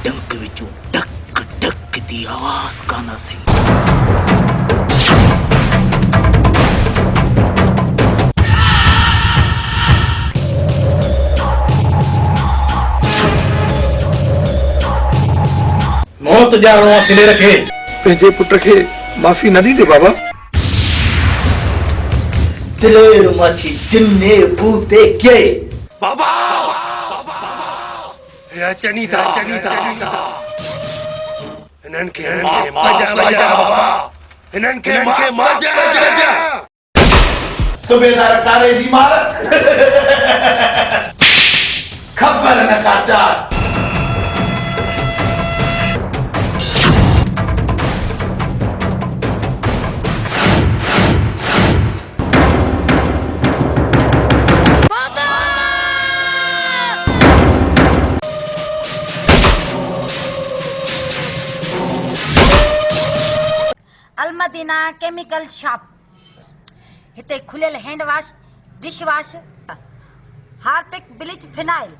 डंक विचों duck duck दी आवाज गाना सी। मौत जानो किले रखे पंहिंजे पुट खे माफ़ी न ॾींदे बाबा? दिलेर माछी जिन्ने बूते के बाबा या चनी था इन्हनि खे मजा बाबा, इन्हनि खे मजा। सुबेदार कारे जी मारत खबर न काचार। अलमदीना केमिकल शॉप हिते खुलियल hand wash, dish wash, Harpic, bleach, phenyl,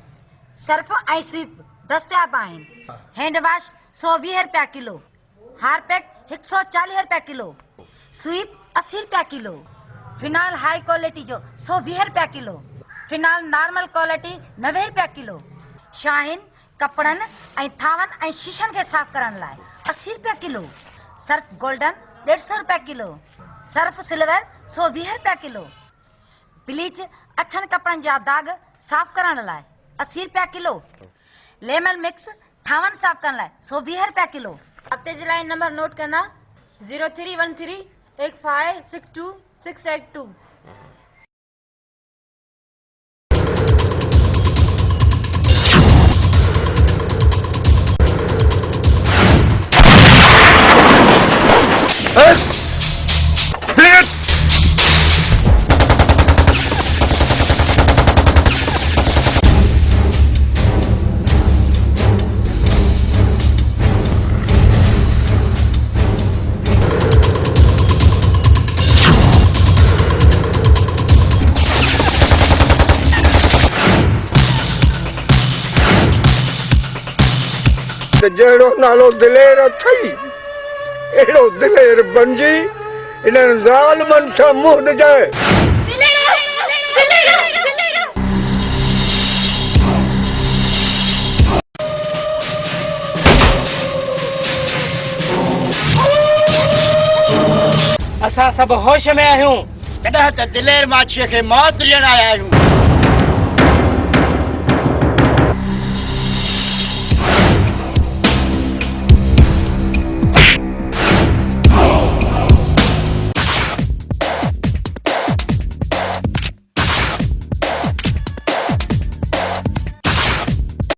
Surf ऐं स्वीप दस्तियाब आहिनि। हैंड वॉश 120 रुपया किलो, हार्पिक 140 रुपया किलो, स्वीप 80 रुपया किलो, फिनाइल हाई क्वालिटी जो 120 रुपया किलो, फिनाइल नॉर्मल क्वालिटी 90 रुपया किलो, शाहीन कपड़नि ऐं थावनि ऐं शीशनि खे साफ़ करण लाइ 80 रुपया किलो, सर्फ गोल्डन 150 रुपया किलो, सर्फ सिल्वर 120 रुपया किलो, ब्लीच अछनि कपड़नि जा दाग साफ़ करण लाइ 80 रुपया किलो, लेमन मिक्स थावनि साफ़ करण लाइ 120 रुपया किलो। हफ्ते जे लाइ नंबर नोट करना 0313 8562 682। जहिड़ो नालो दिलेर अथई अहिड़ो दिलेर बणिजी इन्हनि ज़ालिमनि सां मुंहुं ॾिजाए। असां सभु होश में आहियूं तॾहिं त दिलेर माछीअ खे मौत ॾियण आया आहियूं।